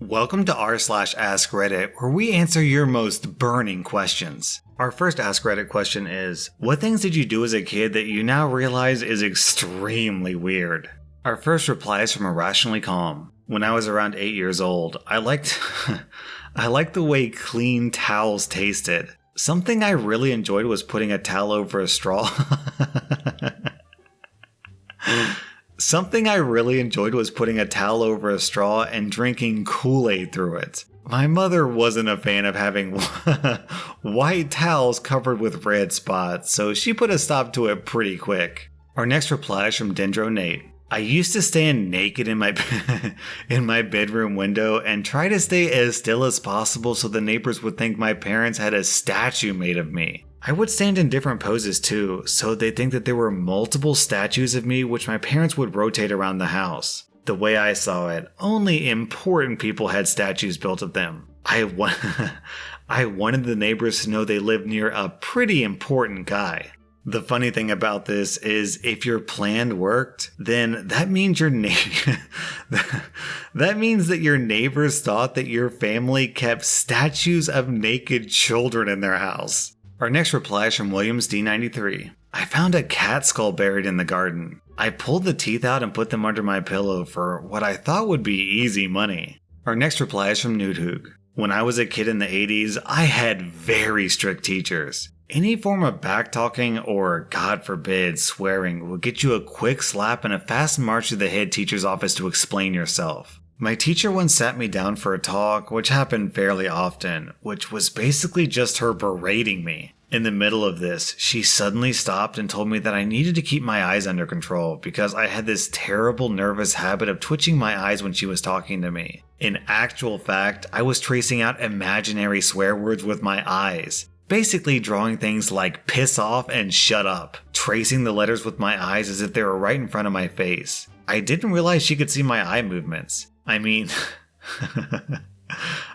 Welcome to r/Askreddit, where we answer your most burning questions. Our first Askreddit question is, what things did you do as a kid that you now realize is extremely weird? Our first reply is from Irrationally Calm. When I was around 8 years old, I liked the way clean towels tasted. Something I really enjoyed was putting a towel over a straw. Something I really enjoyed was putting a towel over a straw and drinking Kool-Aid through it. My mother wasn't a fan of having white towels covered with red spots, so she put a stop to it pretty quick. Our next reply is from Dendro Nate. I used to stand naked in my in my bedroom window and try to stay as still as possible so the neighbors would think my parents had a statue made of me. I would stand in different poses too, so they'd think that there were multiple statues of me which my parents would rotate around the house. The way I saw it, only important people had statues built of them. I wanted the neighbors to know they lived near a pretty important guy. The funny thing about this is if your plan worked, then that means that means that your neighbors thought that your family kept statues of naked children in their house. Our next reply is from Williams D93. I found a cat skull buried in the garden. I pulled the teeth out and put them under my pillow for what I thought would be easy money. Our next reply is from Nudhoog. When I was a kid in the 80s, I had very strict teachers. Any form of backtalking or, God forbid, swearing would get you a quick slap and a fast march to the head teacher's office to explain yourself. My teacher once sat me down for a talk, which happened fairly often, which was basically just her berating me. In the middle of this, she suddenly stopped and told me that I needed to keep my eyes under control because I had this terrible nervous habit of twitching my eyes when she was talking to me. In actual fact, I was tracing out imaginary swear words with my eyes. Basically drawing things like piss off and shut up, tracing the letters with my eyes as if they were right in front of my face. I didn't realize she could see my eye movements. I mean,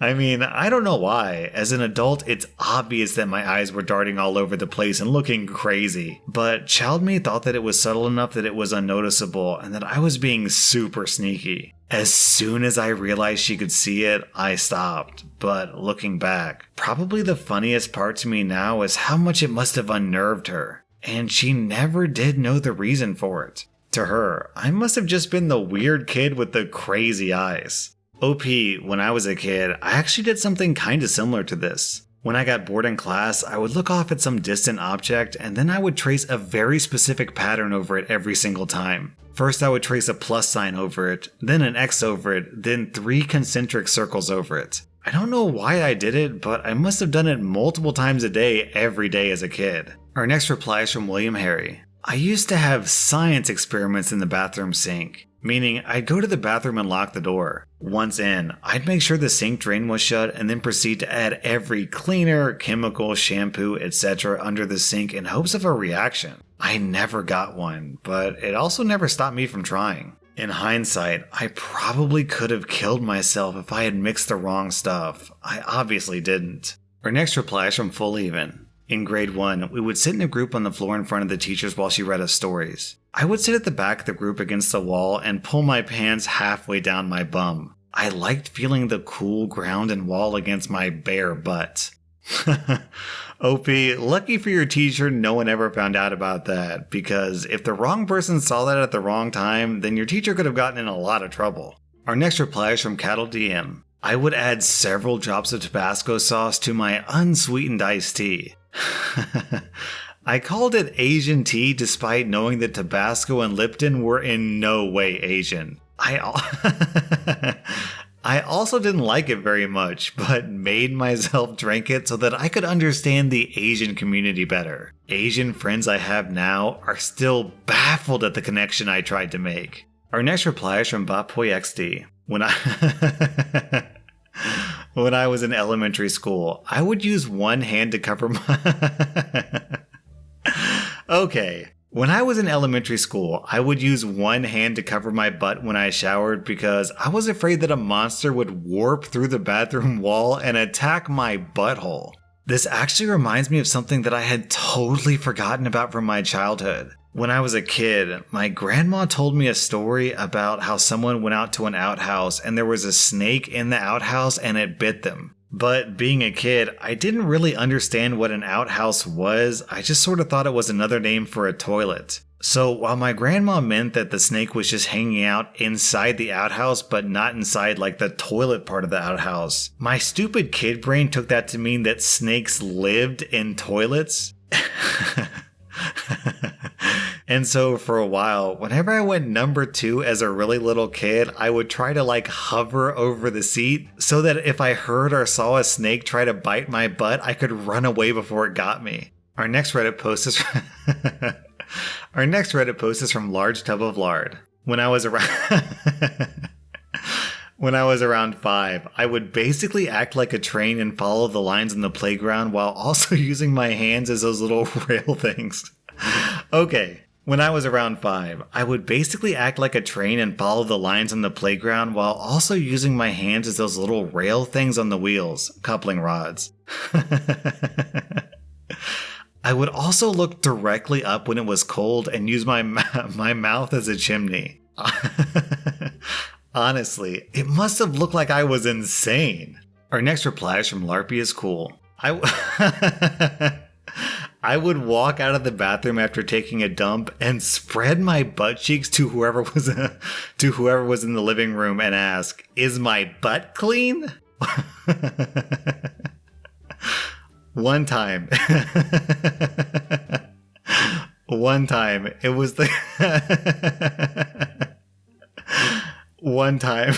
I don't know why. As an adult, it's obvious that my eyes were darting all over the place and looking crazy. But child me thought that it was subtle enough that it was unnoticeable and that I was being super sneaky. As soon as I realized she could see it, I stopped. But looking back, probably the funniest part to me now is how much it must have unnerved her. And she never did know the reason for it. To her, I must have just been the weird kid with the crazy eyes. OP, when I was a kid, I actually did something kinda similar to this. When I got bored in class, I would look off at some distant object and then I would trace a very specific pattern over it every single time. First I would trace a plus sign over it, then an X over it, then 3 concentric circles over it. I don't know why I did it, but I must have done it multiple times a day every day as a kid. Our next reply is from William Harry. I used to have science experiments in the bathroom sink, meaning I'd go to the bathroom and lock the door. Once in, I'd make sure the sink drain was shut and then proceed to add every cleaner, chemical, shampoo, etc. under the sink in hopes of a reaction. I never got one, but it also never stopped me from trying. In hindsight, I probably could have killed myself if I had mixed the wrong stuff. I obviously didn't. Our next reply is from Full Even. In grade 1, we would sit in a group on the floor in front of the teachers while she read us stories. I would sit at the back of the group against the wall and pull my pants halfway down my bum. I liked feeling the cool ground and wall against my bare butt. OP, lucky for your teacher, no one ever found out about that, because if the wrong person saw that at the wrong time, then your teacher could have gotten in a lot of trouble. Our next reply is from Cattle DM. I would add several drops of Tabasco sauce to my unsweetened iced tea. I called it Asian tea despite knowing that Tabasco and Lipton were in no way Asian. I also didn't like it very much, but made myself drink it so that I could understand the Asian community better. Asian friends I have now are still baffled at the connection I tried to make. Our next reply is from BotPoyXD. When I was in elementary school, I would use one hand to cover my... Okay. When I was in elementary school, I would use one hand to cover my butt when I showered because I was afraid that a monster would warp through the bathroom wall and attack my butthole. This actually reminds me of something that I had totally forgotten about from my childhood. When I was a kid, my grandma told me a story about how someone went out to an outhouse and there was a snake in the outhouse and it bit them. But being a kid, I didn't really understand what an outhouse was. I just sort of thought it was another name for a toilet. So while my grandma meant that the snake was just hanging out inside the outhouse, but not inside like the toilet part of the outhouse, my stupid kid brain took that to mean that snakes lived in toilets. And so for a while, whenever I went number 2 as a really little kid, I would try to like hover over the seat so that if I heard or saw a snake try to bite my butt, I could run away before it got me. Our next Reddit post is from Large Tub of Lard. When I was around 5, I would basically act like a train and follow the lines on the playground while also using my hands as those little rail things. Okay. When I was around 5, I would basically act like a train and follow the lines on the playground while also using my hands as those little rail things on the wheels, coupling rods. I would also look directly up when it was cold and use my mouth as a chimney. Honestly, it must have looked like I was insane. Our next reply is from Larpy is Cool. I would walk out of the bathroom after taking a dump and spread my butt cheeks to whoever was in the living room and ask, "Is my butt clean?" One time, it was the one time.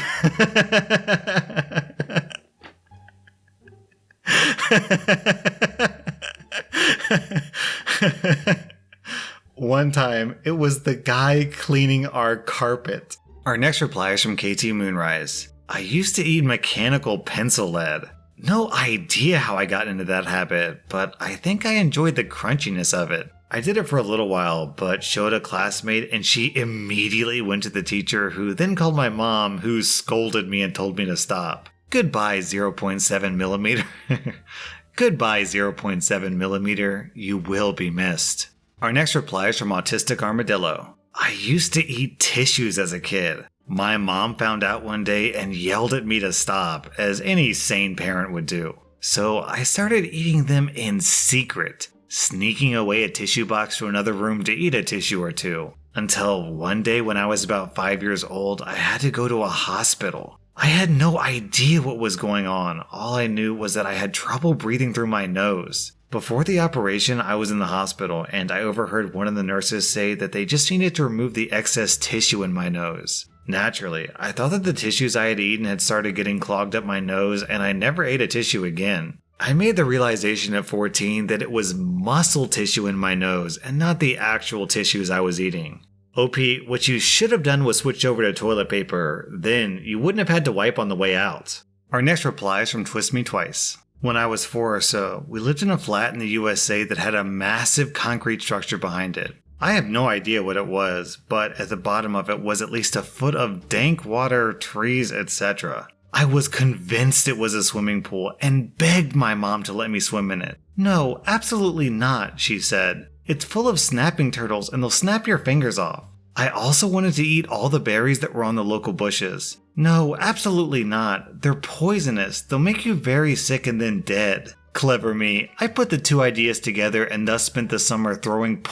One time, it was the guy cleaning our carpet. Our next reply is from KT Moonrise. I used to eat mechanical pencil lead. No idea how I got into that habit, but I think I enjoyed the crunchiness of it. I did it for a little while, but showed a classmate and she immediately went to the teacher, who then called my mom, who scolded me and told me to stop. Goodbye, 0.7 millimeter. Goodbye, 0.7 millimeter. You will be missed. Our next reply is from Autistic Armadillo. I used to eat tissues as a kid. My mom found out one day and yelled at me to stop, as any sane parent would do. So I started eating them in secret, sneaking away a tissue box to another room to eat a tissue or two. Until one day when I was about 5 years old, I had to go to a hospital. I had no idea what was going on. All I knew was that I had trouble breathing through my nose. Before the operation, I was in the hospital, and I overheard one of the nurses say that they just needed to remove the excess tissue in my nose. Naturally, I thought that the tissues I had eaten had started getting clogged up my nose, and I never ate a tissue again. I made the realization at 14 that it was muscle tissue in my nose, and not the actual tissues I was eating. OP, what you should have done was switch over to toilet paper. Then you wouldn't have had to wipe on the way out. Our next reply is from Twist Me Twice. When I was 4 or so, we lived in a flat in the USA that had a massive concrete structure behind it. I have no idea what it was, but at the bottom of it was at least a foot of dank water, trees, etc. I was convinced it was a swimming pool and begged my mom to let me swim in it. No, absolutely not, she said. It's full of snapping turtles and they'll snap your fingers off. I also wanted to eat all the berries that were on the local bushes. No, absolutely not. They're poisonous. They'll make you very sick and then dead. Clever me. I put the two ideas together and thus spent the summer throwing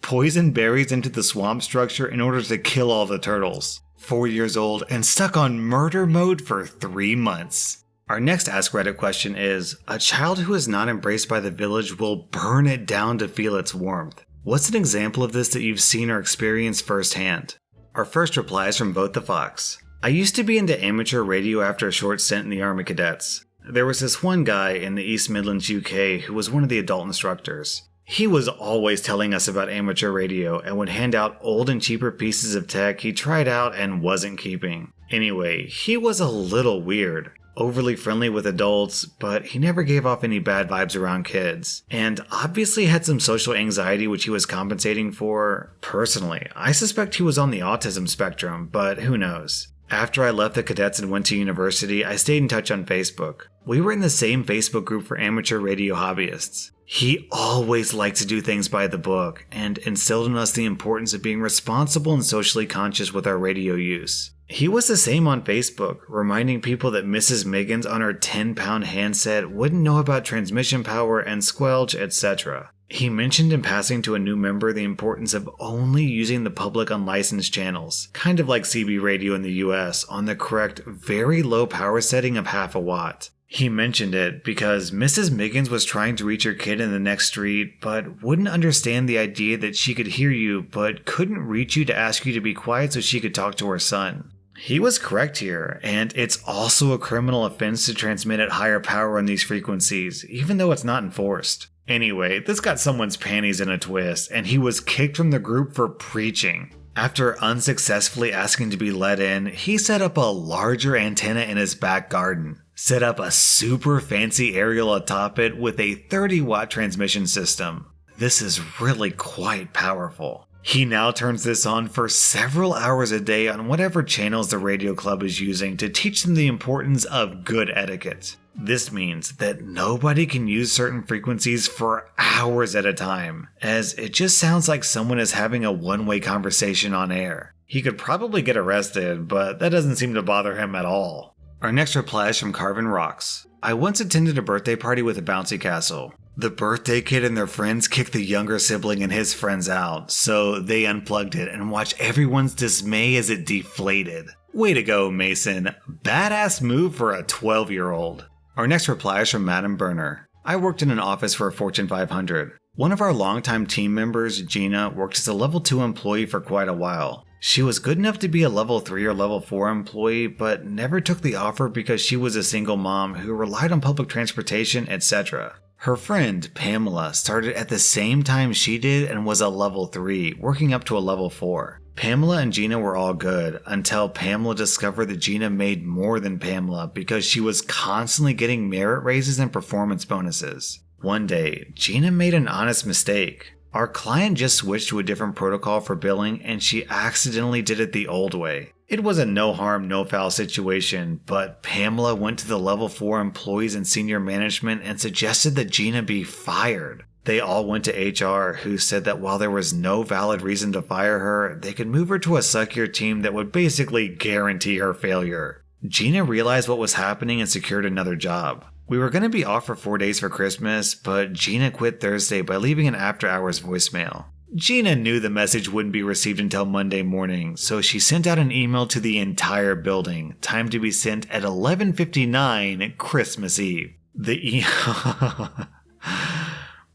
poison berries into the swamp structure in order to kill all the turtles. 4 years old and stuck on murder mode for 3 months. Our next Askreddit question is, a child who is not embraced by the village will burn it down to feel its warmth. What's an example of this that you've seen or experienced firsthand? Our first reply is from Vote the Fox. I used to be into amateur radio after a short stint in the Army Cadets. There was this one guy in the East Midlands, UK, who was one of the adult instructors. He was always telling us about amateur radio and would hand out old and cheaper pieces of tech he tried out and wasn't keeping. Anyway, he was a little weird. Overly friendly with adults, but he never gave off any bad vibes around kids. And obviously had some social anxiety which he was compensating for. Personally, I suspect he was on the autism spectrum, but who knows. After I left the cadets and went to university, I stayed in touch on Facebook. We were in the same Facebook group for amateur radio hobbyists. He always liked to do things by the book and instilled in us the importance of being responsible and socially conscious with our radio use. He was the same on Facebook, reminding people that Mrs. Miggins on her 10-pound handset wouldn't know about transmission power and squelch, etc. He mentioned in passing to a new member the importance of only using the public unlicensed channels, kind of like CB radio in the US, on the correct, very low power setting of half a watt. He mentioned it because Mrs. Miggins was trying to reach her kid in the next street, but wouldn't understand the idea that she could hear you, but couldn't reach you to ask you to be quiet so she could talk to her son. He was correct here, and it's also a criminal offense to transmit at higher power on these frequencies, even though it's not enforced. Anyway, this got someone's panties in a twist, and he was kicked from the group for preaching. After unsuccessfully asking to be let in, he set up a larger antenna in his back garden, set up a super fancy aerial atop it with a 30-watt transmission system. This is really quite powerful. He now turns this on for several hours a day on whatever channels the radio club is using to teach them the importance of good etiquette. This means that nobody can use certain frequencies for hours at a time, as it just sounds like someone is having a one-way conversation on air. He could probably get arrested, but that doesn't seem to bother him at all. Our next reply is from Carvin Rocks. I once attended a birthday party with a bouncy castle. The birthday kid and their friends kicked the younger sibling and his friends out, so they unplugged it and watched everyone's dismay as it deflated. Way to go, Mason. Badass move for a 12-year-old. Our next reply is from Madam Burner. I worked in an office for a Fortune 500. One of our longtime team members, Gina, worked as a level 2 employee for quite a while. She was good enough to be a level 3 or level 4 employee, but never took the offer because she was a single mom who relied on public transportation, etc. Her friend, Pamela, started at the same time she did and was a level 3, working up to a level 4. Pamela and Gina were all good until Pamela discovered that Gina made more than Pamela because she was constantly getting merit raises and performance bonuses. One day, Gina made an honest mistake. Our client just switched to a different protocol for billing and she accidentally did it the old way. It was a no harm, no foul situation, but Pamela went to the level 4 employees and senior management and suggested that Gina be fired. They all went to HR, who said that while there was no valid reason to fire her, they could move her to a suckier team that would basically guarantee her failure. Gina realized what was happening and secured another job. We were going to be off for 4 days for Christmas, but Gina quit Thursday by leaving an after-hours voicemail. Gina knew the message wouldn't be received until Monday morning, so she sent out an email to the entire building, timed to be sent at 11:59 Christmas Eve.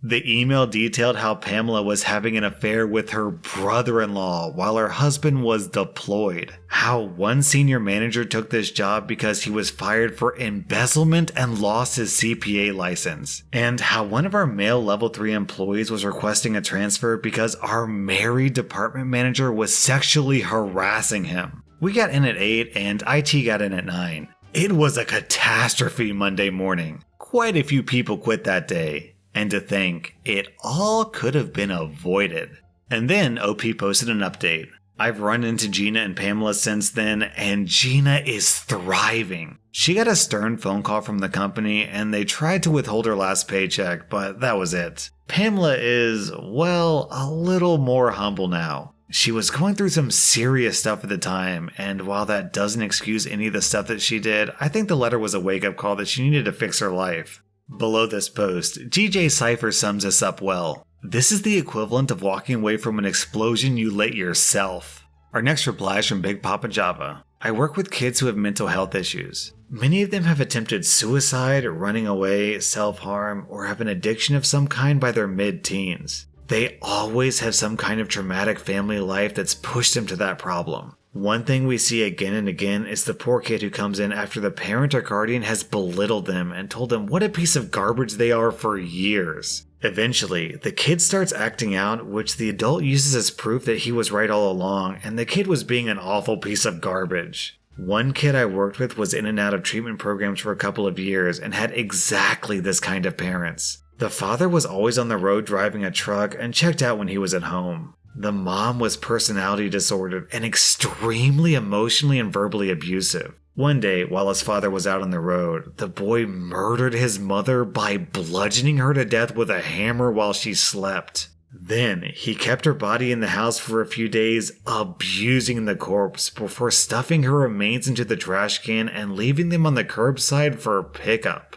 The email detailed how Pamela was having an affair with her brother-in-law while her husband was deployed, how one senior manager took this job because he was fired for embezzlement and lost his CPA license, and how one of our male level 3 employees was requesting a transfer because our married department manager was sexually harassing him. We got in at 8 and IT got in at 9. It was a catastrophe Monday morning. Quite a few people quit that day. And to think, it all could have been avoided. And then OP posted an update. I've run into Gina and Pamela since then, and Gina is thriving. She got a stern phone call from the company, and they tried to withhold her last paycheck, but that was it. Pamela is, well, a little more humble now. She was going through some serious stuff at the time, and while that doesn't excuse any of the stuff that she did, I think the letter was a wake-up call that she needed to fix her life. Below this post, GJ Cypher sums this up well. This is the equivalent of walking away from an explosion you lit yourself. Our next reply is from Big Papa Java. I work with kids who have mental health issues. Many of them have attempted suicide, running away, self-harm, or have an addiction of some kind by their mid-teens. They always have some kind of traumatic family life that's pushed them to that problem. One thing we see again and again is the poor kid who comes in after the parent or guardian has belittled them and told them what a piece of garbage they are for years. Eventually, the kid starts acting out, which the adult uses as proof that he was right all along and the kid was being an awful piece of garbage. One kid I worked with was in and out of treatment programs for a couple of years and had exactly this kind of parents. The father was always on the road driving a truck and checked out when he was at home. The mom was personality disordered and extremely emotionally and verbally abusive. One day, while his father was out on the road, the boy murdered his mother by bludgeoning her to death with a hammer while she slept. Then, he kept her body in the house for a few days, abusing the corpse before stuffing her remains into the trash can and leaving them on the curbside for pickup.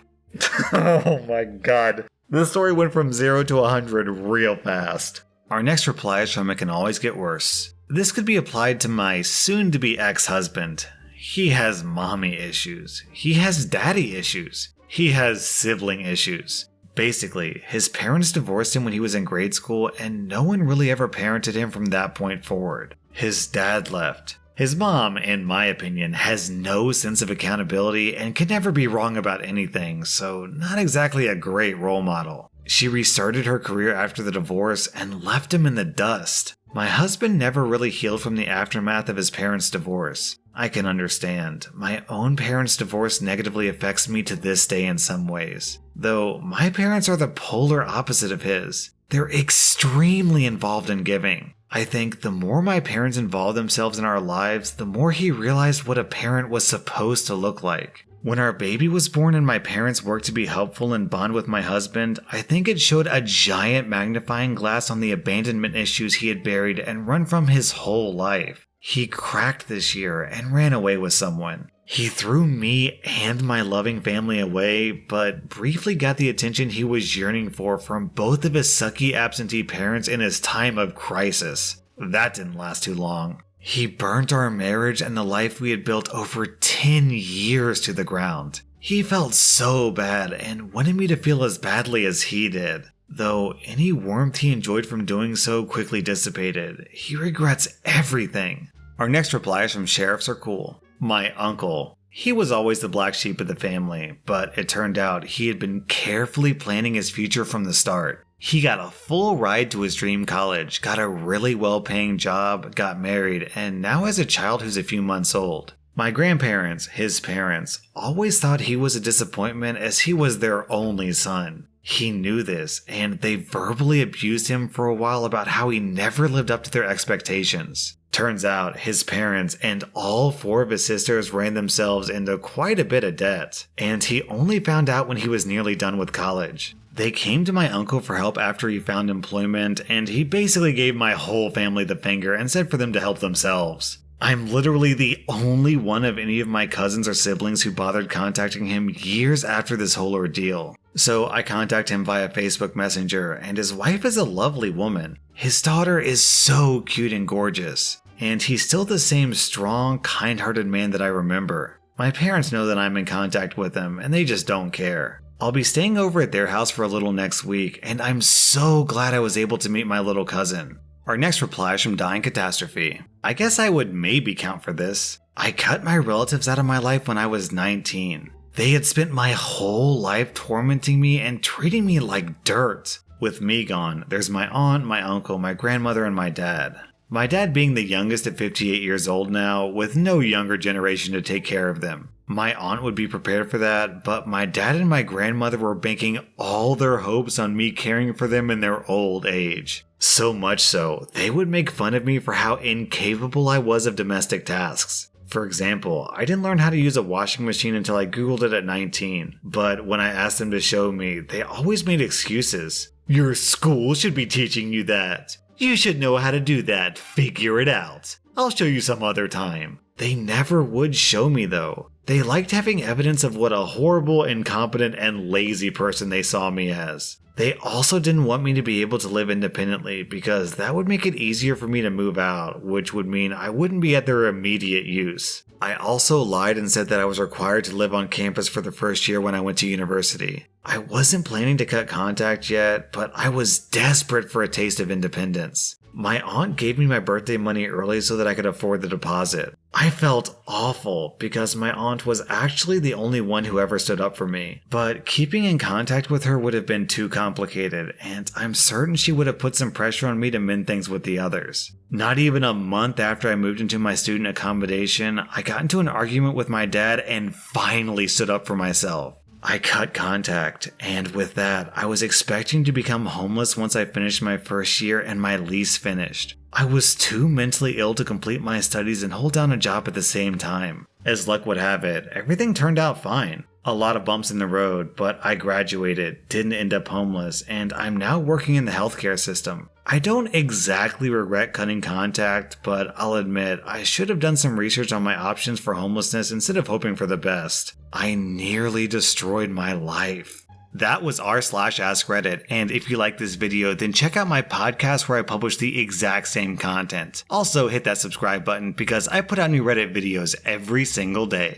Oh my god. This story went from 0 to 100 real fast. Our next reply is from It Can Always Get Worse. This could be applied to my soon-to-be ex-husband. He has mommy issues. He has daddy issues. He has sibling issues. Basically, his parents divorced him when he was in grade school, and no one really ever parented him from that point forward. His dad left. His mom, in my opinion, has no sense of accountability and can never be wrong about anything, so not exactly a great role model. She restarted her career after the divorce and left him in the dust. My husband never really healed from the aftermath of his parents' divorce. I can understand. My own parents' divorce negatively affects me to this day in some ways. Though my parents are the polar opposite of his. They're extremely involved in giving. I think the more my parents involved themselves in our lives, the more he realized what a parent was supposed to look like. When our baby was born and my parents worked to be helpful and bond with my husband, I think it showed a giant magnifying glass on the abandonment issues he had buried and run from his whole life. He cracked this year and ran away with someone. He threw me and my loving family away, but briefly got the attention he was yearning for from both of his sucky absentee parents in his time of crisis. That didn't last too long. He burnt our marriage and the life we had built over 10 years to the ground. He felt so bad and wanted me to feel as badly as he did. Though any warmth he enjoyed from doing so quickly dissipated, he regrets everything. Our next reply is from Sheriffs Are Cool. My uncle. He was always the black sheep of the family, but it turned out he had been carefully planning his future from the start. He got a full ride to his dream college, got a really well-paying job, got married, and now has a child who's a few months old. My grandparents, his parents, always thought he was a disappointment as he was their only son. He knew this, and they verbally abused him for a while about how he never lived up to their expectations. Turns out, his parents and all 4 of his sisters ran themselves into quite a bit of debt, and he only found out when he was nearly done with college. They came to my uncle for help after he found employment, and he basically gave my whole family the finger and said for them to help themselves. I'm literally the only one of any of my cousins or siblings who bothered contacting him years after this whole ordeal. So I contact him via Facebook Messenger, and his wife is a lovely woman. His daughter is so cute and gorgeous, and he's still the same strong, kind-hearted man that I remember. My parents know that I'm in contact with him, and they just don't care. I'll be staying over at their house for a little next week, and I'm so glad I was able to meet my little cousin. Our next reply is from Dying Catastrophe. I guess I would maybe count for this. I cut my relatives out of my life when I was 19. They had spent my whole life tormenting me and treating me like dirt. With me gone, there's my aunt, my uncle, my grandmother, and my dad. My dad being the youngest at 58 years old now, with no younger generation to take care of them. My aunt would be prepared for that, but my dad and my grandmother were banking all their hopes on me caring for them in their old age. So much so, they would make fun of me for how incapable I was of domestic tasks. For example, I didn't learn how to use a washing machine until I googled it at 19, but when I asked them to show me, they always made excuses. Your school should be teaching you that. You should know how to do that. Figure it out. I'll show you some other time. They never would show me though. They liked having evidence of what a horrible, incompetent, and lazy person they saw me as. They also didn't want me to be able to live independently because that would make it easier for me to move out, which would mean I wouldn't be at their immediate use. I also lied and said that I was required to live on campus for the first year when I went to university. I wasn't planning to cut contact yet, but I was desperate for a taste of independence. My aunt gave me my birthday money early so that I could afford the deposit. I felt awful because my aunt was actually the only one who ever stood up for me, but keeping in contact with her would have been too complicated, and I'm certain she would have put some pressure on me to mend things with the others. Not even a month after I moved into my student accommodation, I got into an argument with my dad and finally stood up for myself. I cut contact, and with that, I was expecting to become homeless once I finished my first year and my lease finished. I was too mentally ill to complete my studies and hold down a job at the same time. As luck would have it, everything turned out fine. A lot of bumps in the road, but I graduated, didn't end up homeless, and I'm now working in the healthcare system. I don't exactly regret cutting contact, but I'll admit I should have done some research on my options for homelessness instead of hoping for the best. I nearly destroyed my life. That was rSlash and if you like this video, then check out my podcast where I publish the exact same content. Also hit that subscribe button because I put out new Reddit videos every single day.